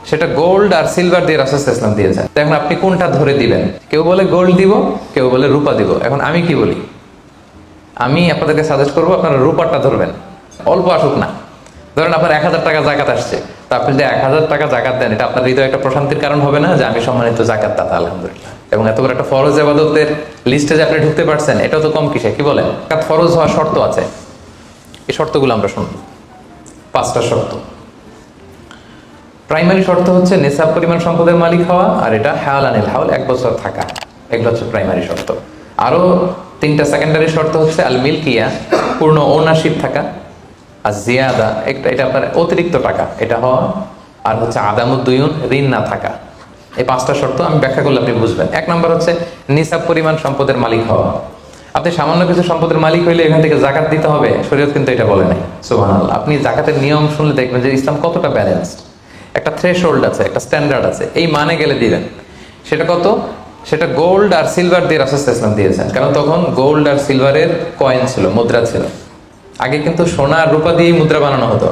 সেটা গোল্ড আর সিলভার দিয়ে রাসূল সাল্লাল্লাহু আলাইহি ওয়াসাল্লাম দিয়েছেন। এখন আপনি কোনটা ধরে দিবেন? কেউ বলে গোল্ড দিব, কেউ বলে রূপা দিব। এখন আমি কি বলি? আমি আপনাদেরকে সাজেস্ট করবো আপনারা রূপারটা ধরবেন, অল্প আসুক না। ধরেন আপনার 1000 টাকা জাকাত আসছে, তো আপনি যদি 1000 টাকা জাকাত দেন, এটা আপনার হৃদয়ে একটা প্রশান্তির কারণ হবে না যে আমি সম্মানিত জাকাত দাতা আলহামদুলিল্লাহ। এবং এত বড় একটা ফরজ ইবাদতের লিস্টে যে আপনি ঢুকতে পারছেন, এটাও তো কম কিসে, কি বলেন? জাকাত ফরজ হওয়ার শর্ত আছে, এই শর্তগুলো আমরা শুনব। 5টা শর্ত। প্রাইমারি শর্ত হচ্ছে নিসাব পরিমাণ সম্পদের মালিক হওয়া, আর এটা হাওলানিল হাওল, 1 বছর থাকা। এগুলো হচ্ছে প্রাইমারি শর্ত। আরো 3টা সেকেন্ডারি শর্ত হচ্ছে আল মিলকিয়া, পূর্ণ ওনারশিপ থাকা, আর জিয়াদা, এটা আপনার অতিরিক্ত টাকা এটা হওয়া, আর হচ্ছে আদামুদ্দুয়ুন, ঋণ না থাকা। এই 5টা শর্ত আমি ব্যাখ্যা করলে আপনি বুঝবেন। 1 নম্বর হচ্ছে নিসাব পরিমাণ সম্পদের মালিক হওয়া। আপনি সামান্য কিছু সম্পদের মালিক হইলে এখান থেকে জাকাত দিতে হবে, শরীয়ত কিন্তু এটা বলে নাই। সুবহানাল্লাহ। আপনি জাকাতের নিয়ম শুনলে দেখবেন যে ইসলাম কতটা ব্যালেন্সড। একটা থ্রেশহোল্ড আছে, একটা স্ট্যান্ডার্ড আছে, এই মানে গেলে দিবেন। সেটা কত? সেটা গোল্ড আর সিলভার দিয়ে রাসূল সাল্লাল্লাহু আলাইহি ওয়াসাল্লাম দিয়েছেন। কারণ তখন গোল্ড আর সিলভারের কয়েন ছিল, মুদ্রা ছিল। আগে কিন্তু সোনা আর রূপা দিয়ে মুদ্রা বানানো হতো,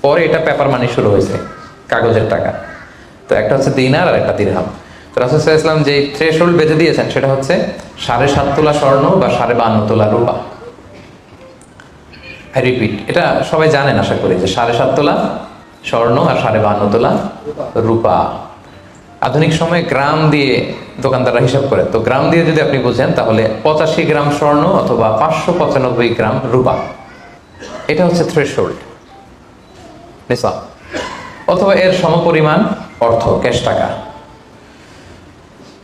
পরে এটা পেপার মানি শুরু হয়েছে, কাগজের টাকা। তো একটা হচ্ছে দিনার আর একটা দিরহাম। তো রাসূল সাল্লাল্লাহু আলাইহি ওয়াসাল্লাম যে থ্রেশহোল্ড বেঁধে দিয়েছেন সেটা হচ্ছে 7.5 তোলা স্বর্ণ বা 52.5 তোলা রূপা। আই রিপিট, এটা সবাই জানেন আশা করি, যে 7.5 তোলা স্বর্ণ আর 52.5 তোলা রূপা। আধুনিক সময়ে গ্রাম দিয়ে দোকানদাররা হিসাব করে, তো গ্রাম দিয়ে যদি আপনি বুঝেন তাহলে 85 গ্রাম স্বর্ণ অথবা 595 গ্রাম রূপা, এটা হচ্ছে থ্রেশহোল্ড নিসাব, অথবা এর সমপরিমাণ অর্থ, ক্যাশ টাকা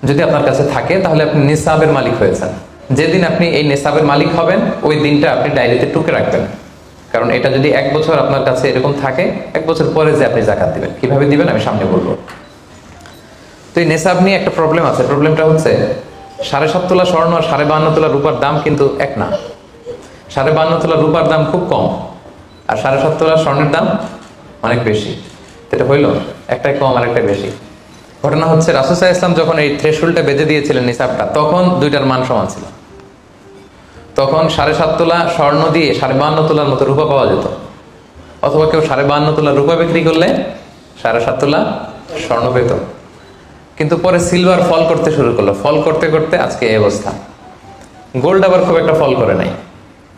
যদি আপনার কাছে থাকে, তাহলে আপনি নিসাবের মালিক হয়েছেন। যেদিন আপনি এই নিসাবের মালিক হবেন, ওই দিনটা আপনি ডায়েরিতে টুকে রাখবেন। কারণ এটা যদি 1 বছর আপনার কাছে এরকম থাকে, 1 বছর পরে যে আপনি জাকাত দিবেন, কিভাবে দিবেন আমি সামনে বলবো। তো এই নেশাব নিয়ে একটা প্রবলেম আছে। প্রবলেমটা হচ্ছে 7.5 তোলা স্বর্ণ আর 52.5 তোলা রূপার দাম কিন্তু এক না। 52.5 তোলা রূপার দাম খুব কম, আর 7.5 তোলা স্বর্ণের দাম অনেক বেশি। এটা হইলো একটাই কম আর একটাই বেশি। ঘটনা হচ্ছে রাসূল সাল্লাল্লাহু আলাইহি ওয়াসাল্লাম যখন এই থ্রেশহোল্ডটা বেঁধে দিয়েছিলেন নিসাবটা, তখন দুইটার মান সমান ছিল। তখন 7.5 তোলা স্বর্ণ দিয়ে 52.5 তোলার মতো রূপা পাওয়া যেত, অথবা কেউ 52.5 তোলা রূপা বিক্রি করলে 7.5 তোলা স্বর্ণ পেত। কিন্তু পরে সিলভার ফল করতে শুরু করলো, ফল করতে করতে আজকে এই অবস্থা। গোল্ড আবার খুব একটা ফল করে নাই,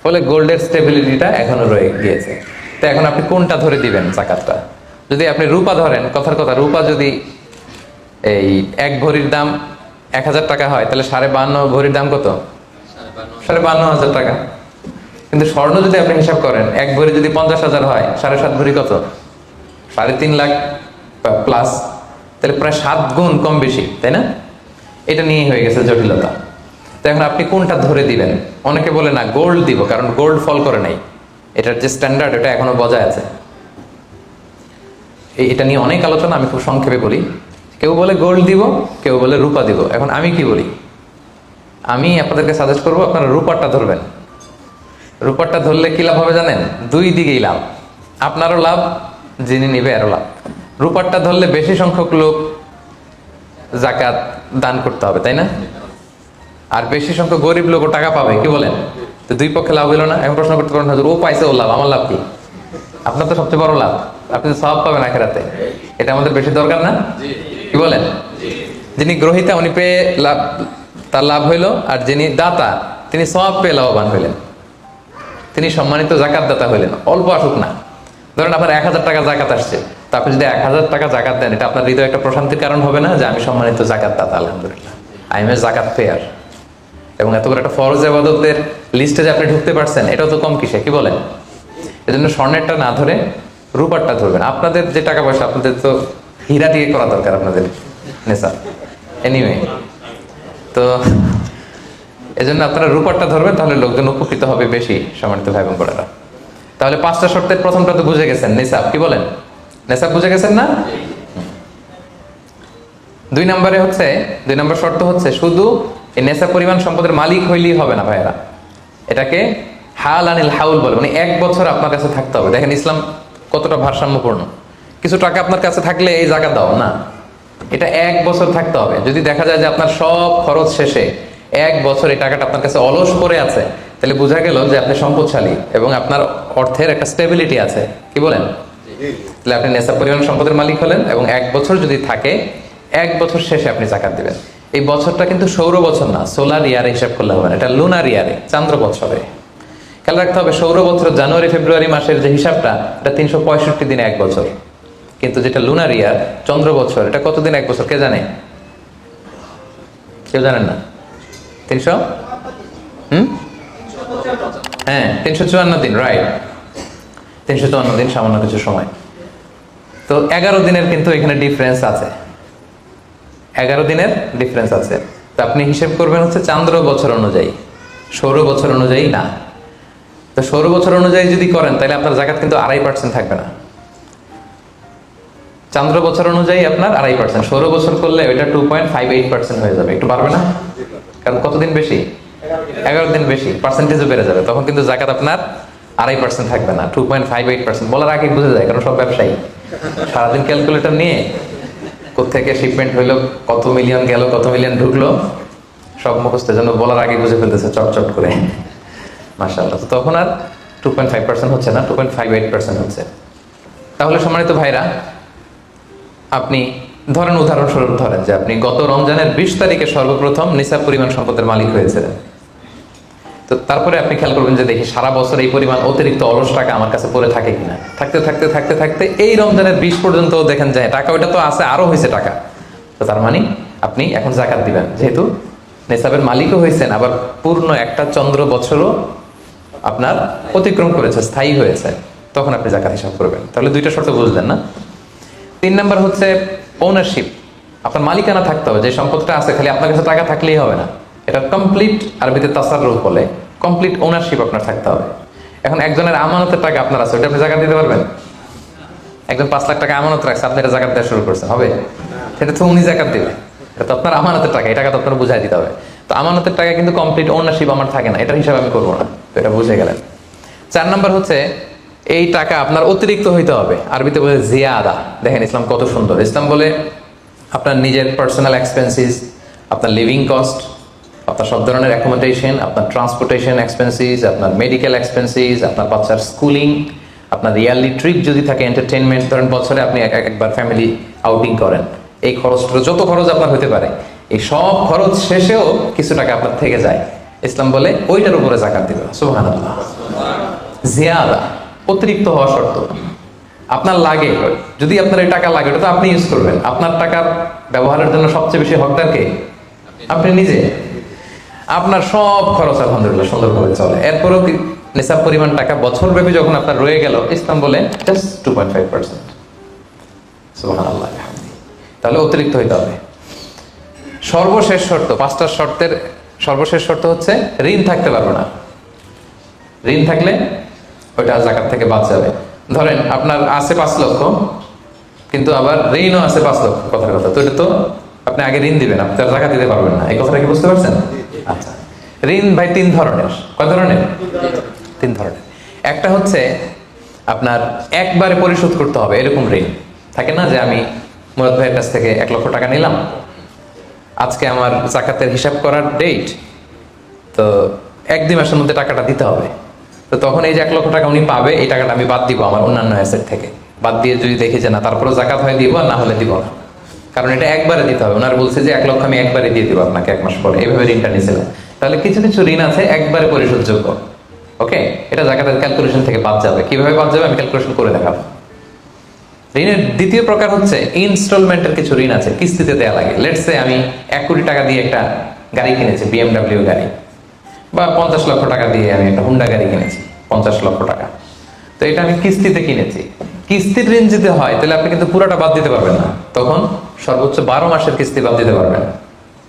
ফলে গোল্ডের স্টেবিলিটিটা এখনো রয়ে গিয়েছে। তো এখন আপনি কোনটা ধরে দিবেন জাকাতটা? যদি আপনি রূপা ধরেন, কথার কথা, রূপা যদি এই 1 ভরির দাম 1000 টাকা হয়, তাহলে 52.5 ভরির দাম কত? 52,500 টাকা। কিন্তু স্বর্ণ যদি আপনি হিসাব করেন, 1 ভরি যদি 50,000 হয়, 7.5 ভরি কত? 3.5 লাখ প্লাস, তাহলে প্রায় 7 গুণ কম বেশি, তাই না? এটা নিয়েই হয়ে গেছে জটিলতা। তো এখন আপনি কোনটা ধরে দিবেন? অনেকে বলে না গোল্ড দিব, কারণ গোল্ড ফল করে নাই, এটার যে স্ট্যান্ডার্ড এটা এখনো বজায় আছে। এটা নিয়ে অনেক আলোচনা, আমি খুব সংক্ষেপে বলি। কেউ বলে গোল্ড দিব, কেউ বলে রূপা দিব। এখন আমি কি বলি? আমি আপনাদেরকে সাজেস্ট করবো আপনারা রূপারটা ধরবেন। রূপারটা ধরলে কি লাভ হবে জানেন? 2 দিকেই লাভ, আপনারও লাভ, যিনি নিবে আরও লাভ। রূপারটা ধরলে বেশি সংখ্যক লোক জাকাত দান করতে হবে, তাই না? আর বেশি সংখ্যক গরিব লোকও টাকা পাবে, কি বলেন? তো 2 পক্ষে লাভ হইল না? এখন প্রশ্ন করতে পারেন, ও পাইছে ও লাভ, আমার লাভ কি? আপনার তো সবচেয়ে বড় লাভ, আপনি তো সওয়াব পাবেন আখিরাতে। এটা আমাদের বেশি দরকার না? কি বলেন? যিনি গ্রহীতা উনি পেয়ে লাভ, তার লাভ হইল, আর যিনি দাতা তিনি সওয়াব পেয়ে লাভবান হইলেন, তিনি সম্মানিত জাকাত দাতা হইলেন। অল্প আসুক না। ধরেন আপনার 1000 টাকা জাকাত আসছে, তা আপনি যদি 1000 টাকা জাকাত দেন, এটা আপনার হৃদয়ে একটা প্রশান্তির কারণ হবে না যে আমি সম্মানিত জাকাত দাতা আলহামদুলিল্লাহ, আই এম এ জাকাত পেয়ার। এবং এত বড় একটা ফরজ ইবাদতের লিস্টে যে আপনি ঢুকতে পারছেন, এটাও তো কম কিসে, কি বলেন? এজন্য স্বর্ণেরটা না ধরে রূপারটা ধরবেন। আপনাদের যে টাকা পয়সা, আপনাদের তো হীরা দিয়ে করা দরকার আপনাদের নেশা। এনিওয়ে, তো এজন্য আপনারা রূপারটা ধরবেন, তাহলে লোকজন উপকৃত হবে বেশি, সম্মানিত ভাই বোন বোনেরা। তাহলে 5টা শর্তের প্রথমটা তো বুঝে গেছেন, নিসাব, কি বলেন? নিসাব বুঝে গেছেন না? 2 নম্বর শর্ত হচ্ছে শুধু এই নেশা পরিমাণ সম্পদের মালিক হইলেই হবে না ভাইয়েরা, এটাকে হালানিল হাউল বলে, মানে 1 বছর আপনার কাছে থাকতে হবে। দেখেন ইসলাম কতটা ভারসাম্যপূর্ণ। কিছু টাকা আপনার কাছে থাকলে এই জাকাত দাও না, এটা 1 বছর থাকতে হবে। যদি দেখা যায় যে আপনার সব খরচ শেষে 1 বছর এই টাকাটা আপনার কাছে অলস পড়ে আছে, তাহলে বোঝা গেল যে আপনি সম্পদশালী এবং আপনার অর্থের একটা স্টেবিলিটি আছে, কি বলেন? তাহলে আপনি নেশাব পরিমাণ সম্পদের মালিক হলেন, এবং 1 বছর যদি থাকে 1 বছর শেষে আপনি জাকাত দিবেন। এই বছরটা কিন্তু সৌর বছর না, সোলার ইয়ারে হিসাব করলে হবে না, এটা লুনার ইয়ারে, চান্দ্র বছরে। খেয়াল রাখতে হবে, সৌর বছর জানুয়ারি ফেব্রুয়ারি মাসের যে হিসাবটা, এটা 365 দিনে 1 বছর, কিন্তু যেটা লুনার ইয়ার, চন্দ্র বছর, এটা কতদিন 1 বছর কে জানে? কেউ জানেন না? 300 হ্যাঁ 354 দিন, রাইট, 354 দিন, সামান্য কিছু সময়। তো 11 দিনের কিন্তু এখানে ডিফারেন্স আছে, 11 দিনের ডিফারেন্স আছে। তো আপনি হিসেব করবেন হচ্ছে চান্দ্র বছর অনুযায়ী, সৌর বছর অনুযায়ী না। তো সৌর বছর অনুযায়ী যদি করেন তাহলে আপনার জাকাত কিন্তু 2.5% থাকবে না। চান্দ্র বছর অনুযায়ী আপনার 2.5%, সৌর বছর করলে ওইটা 2.58% হয়ে যাবে, একটু বাড়বে না? কারণ কতদিন বেশি? 11 দিন বেশি, পার্সেন্টেজও বেড়ে যাবে, তখন কিন্তু জাকাত আপনার 2.5% থাকবে না, 2.58%। বলার আগে বুঝে যায়, কারণ সব ব্যবসায়ী সারাদিন ক্যালকুলেটর নিয়ে কোত্থেকে শিপমেন্ট হইলো, কত মিলিয়ন গেল, কত মিলিয়ন ঢুকলো, সব মুখস্থ, জন্য বলার আগে বুঝে ফেলতেছে চটচট করে, মাশাআল্লাহ। তো তখন আর 2.5% হচ্ছে না, 2.58% হচ্ছে। তাহলে সম্মানিত ভাইরা, আপনি ধরেন, উদাহরণস্বরূপ ধরেন যে আপনি গত রমজানের 20 তারিখে সর্বপ্রথম নিসাব পরিমাণ সম্পদের মালিক হয়েছিলেন। তো তারপরে আপনি খেয়াল করবেন যে দেখি সারা বছর এই পরিমাণ অতিরিক্ত অলস টাকা আমার কাছে পড়ে থাকে কিনা। থাকতে থাকতে থাকতে থাকতে এই রমজানের 20 পর্যন্ত দেখেন যায় টাকা ওইটা তো আছে, আরো হয়েছে টাকা। তো তার মানে আপনি এখন জাকাত দিবেন, যেহেতু নিসাবের মালিকও হয়েছেন, আবার পূর্ণ একটা চন্দ্র বছরও আপনার অতিক্রম করেছে, স্থায়ী হয়েছে, তখন আপনি জাকাত হিসাব করবেন। তাহলে 2টা শর্ত বুঝলেন না? 3 নাম্বার হচ্ছে ওনারশিপ। আপনার মালিকানা থাকতে হবে, যে সম্পদটা আছে খালি আপনার কাছে টাকা থাকলেই হবে না, এটা কমপ্লিট, আরবিতে তাসাররুফ বলে, কমপ্লিট ওনারশিপ আপনার থাকতে হবে। এখন একজনের আমানতের টাকা আপনার আছে, ওটা আপনি জাকাত দিতে পারবেন? একজন 5 লাখ টাকা আমানত রাখছে, আপনি এটা জাকাত দেওয়া শুরু করছেন, হবে? সেটা তো উনি জাকাত দিবে, এটা তো আপনার আমানতের টাকা, এই টাকা তো আপনার বুঝাই দিতে হবে। তো আমানতের টাকা কিন্তু কমপ্লিট ওনারশিপ আমার থাকে না, এটার হিসাব আমি করবো না, তো এটা বুঝে গেলেন। 4 নাম্বার হচ্ছে এই টাকা আপনার অতিরিক্ত হইতে হবে, আরবিতে বলে জিয়াদা। দেখেন ইসলাম কত সুন্দর, ইসলাম বলে আপনার নিজের পার্সোনাল এক্সপেন্সিস, আপনার লিভিং কস্ট, আপনার সব ধরনের অ্যাকোমোডেশন, আপনার ট্রান্সপোর্টেশন এক্সপেন্সিস, আপনার মেডিকেল এক্সপেন্সিস, আপনার বাচ্চার স্কুলিং, আপনার ইয়ারলি ট্রিপ যদি থাকে, এন্টারটেনমেন্ট, ধরেন বছরে আপনি একবার ফ্যামিলি আউটিং করেন, এই খরচটা, যত খরচ আপনার হতে পারে, এই সব খরচ শেষেও কিছু টাকা আপনার থেকে যায়, ইসলাম বলে ওইটার উপরে জাকাত দিবে। সুবহানাল্লাহ। জিয়াদা, অতিরিক্ত হওয়া শর্ত। আপনার লাগে, যদি আপনার এই টাকা লাগে, ওটা তো আপনি ইউজ করবেন, আপনার টাকার ব্যবহারের জন্য সবচেয়ে বেশি হকদার কে? আপনি নিজে। আপনার সব খরচ আলহামদুলিল্লাহ সুন্দরভাবে চলে, এরপরেও নিসাব পরিমাণ টাকা বছর ব্যাপী যখন আপনার রয়ে গেল, ইসলাম বলে জাস্ট 2.5%। সুবহানাল্লাহ। তাহলে অতিরিক্ত হইতে হবে। সর্বশেষ শর্ত, 5টা শর্তের সর্বশেষ শর্ত হচ্ছে ঋণ থাকতে পারবে না। ঋণ থাকলে ওইটা জাকাত থেকে বাদ যাবে। ধরেন আপনার আছে 5 লক্ষ, কিন্তু আবার ঋণও আছে 5 লক্ষ, কথার কথা, তো এটা তো আপনি আগে ঋণ দিবেন, আপনি তার জাকাত দিতে পারবেন না, এই কথাটা কি বুঝতে পারছেন? আচ্ছা, ঋণ ভাই 3 ধরনের। কয় ধরনের? 3 ধরনের। একটা হচ্ছে আপনার একবারে পরিশোধ করতে হবে, এরকম ঋণ থাকে না, যে আমি মুরাদ ভাইয়ের কাছ থেকে 1 লক্ষ টাকা নিলাম, আজকে আমার জাকাতের হিসাব করার ডেট, তো 1-2 মাসের মধ্যে টাকাটা দিতে হবে। তো তখন এই যে 1 লক্ষ টাকা উনি পাবে, এই টাকাটা আমি বাদ দিব আমার অন্যান্য অ্যাসেট থেকে, বাদ দিয়ে যদি দেখি যে না, তারপরে জাকাত হয় দিব, আর না হলে দিব না, কারণ এটা একবারে দিতে হবে। ওনার বলছে যে 1 লক্ষ আমি একবারে দিয়ে দিব আপনাকে 1 মাস পরে, এইভাবে ঋণটা নিয়েছিলাম। তাহলে কিছু কিছু ঋণ আছে একবারে পরিশোধযোগ্য, ওকে, এটা জাকাতের ক্যালকুলেশন থেকে বাদ যাবে। কিভাবে বাদ যাবে আমি ক্যালকুলেশন করে দেখাবো। ঋণের দ্বিতীয় প্রকার হচ্ছে ইনস্টলমেন্টের কিছু ঋণ আছে, কিস্তিতে দেওয়া লাগে। লেটস সে আমি 1 কোটি টাকা দিয়ে একটা গাড়ি কিনেছি, BMW গাড়ি, বা 50 লক্ষ টাকা দিয়ে আমি একটা হুন্ডা গাড়ি কিনেছি, 50 লক্ষ টাকা। তো এটা আমি কিস্তিতে কিনেছি। কিস্তির ঋণ যদি হয় তাহলে আপনি কিন্তু পুরোটা বাদ দিতে পারবেন না, তখন সর্বোচ্চ 12 মাসের কিস্তি বাদ দিতে পারবেন,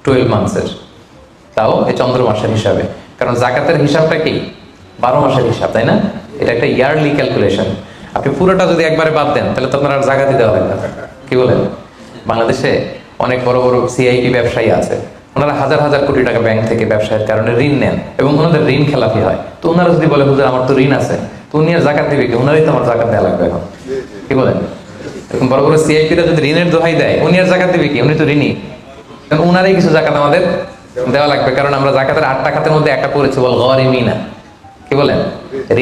12 মান্থসের, তাও এই চন্দ্র মাসের হিসাবে। কারণ জাকাতের হিসাবটা কি 12 মাসের হিসাব, তাই না? এটা একটা ইয়ারলি ক্যালকুলেশন। আপনি পুরোটা যদি একবারে বাদ দেন তাহলে তো আপনার আর জাকাত দিতে হবে না। কি বলেন? বাংলাদেশে অনেক বড় বড় সিআইপি ব্যবসায়ী আছে, ওনারা হাজার হাজার কোটি টাকা ব্যাংক থেকে ব্যবসায়ের কারণে ঋণ নেন, এবং ওনাদের ঋণ খেলাপি হয়। তো ওনারা যদি বলে হুজুর আমার তো ঋণ আছে, তো উনি আর জাকাত দিবে কি? ওনারই তো আমার জাকাত দেওয়া লাগবে এখন। কি বলেন? এরকম বড় বড় সিআইপিরা যদি ঋণের দোহাই দেয়, উনি আর জাকাত দিবে কি? উনি তো ঋণী, উনারই কিছু জাকাত আমাদের দেওয়া লাগবে, কারণ আমরা জাকাতের 8টা খাতের মধ্যে একটা পড়েছি, বল গরিমিনা, কি বলেন?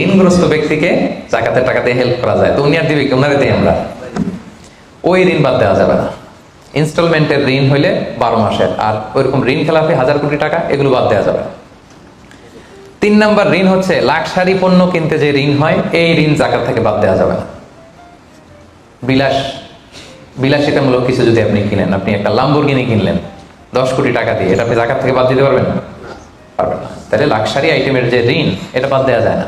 ঋণগ্রস্ত ব্যক্তিকে জাকাতের টাকা দিয়ে হেল্প করা যায়, তো উনি আর দিবে কি? ওনারে দিই আমরা। ওই ঋণ বাদ দেওয়া যাবে না। ইনস্টলমেন্টের ঋণ হইলে 12 মাসের, আর ওইরকম ঋণ খেলাপি 1000 কোটি টাকা, এগুলো বাদ দেওয়া যাবে না। 3 নাম্বার ঋণ হচ্ছে লাক্সারি পণ্য কিনতে যে ঋণ হয়, এই ঋণ জাকাত থেকে বাদ দেওয়া যাবে না। বিলাসিতামূলক কিছু যদি আপনি কিনেন, আপনি একটা লাম্বরগিনি কিনলেন 10 কোটি টাকা দিয়ে, এটা আপনি জাকাত থেকে বাদ দিতে পারবেন? পারবেন না। তাহলে লাক্সারি আইটেমের যে ঋণ, এটা বাদ দেওয়া যায় না।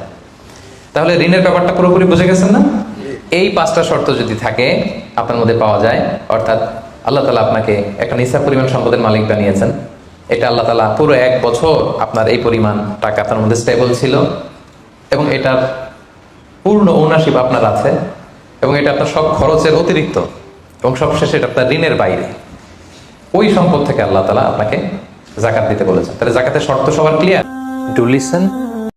তাহলে ঋণের ব্যাপারটা পুরোপুরি বুঝে গেছেন না? এই 5টা শর্ত যদি থাকে আপনার মধ্যে পাওয়া যায়, অর্থাৎ আল্লাহ তাআলা আপনাকে একটা নিসাব পরিমাণ সম্পদের মালিক বানিয়েছেন, এটা আল্লাহ তাআলা পুরো 1 বছর আপনার এই পরিমাণ টাকা আপনার মধ্যে স্টেবল ছিল, এবং এটার পূর্ণ ওনারশিপ আপনার আছে, এবং এটা আপনার সব খরচের অতিরিক্ত, এবং সবশেষে এটা আপনার ঋণের বাইরে। ওই সম্পদ থেকে আল্লাহ তাআলা আপনাকে জাকাত দিতে বলেছেন। তাহলে জাকাতের শর্ত সবার ক্লিয়ার? Do listen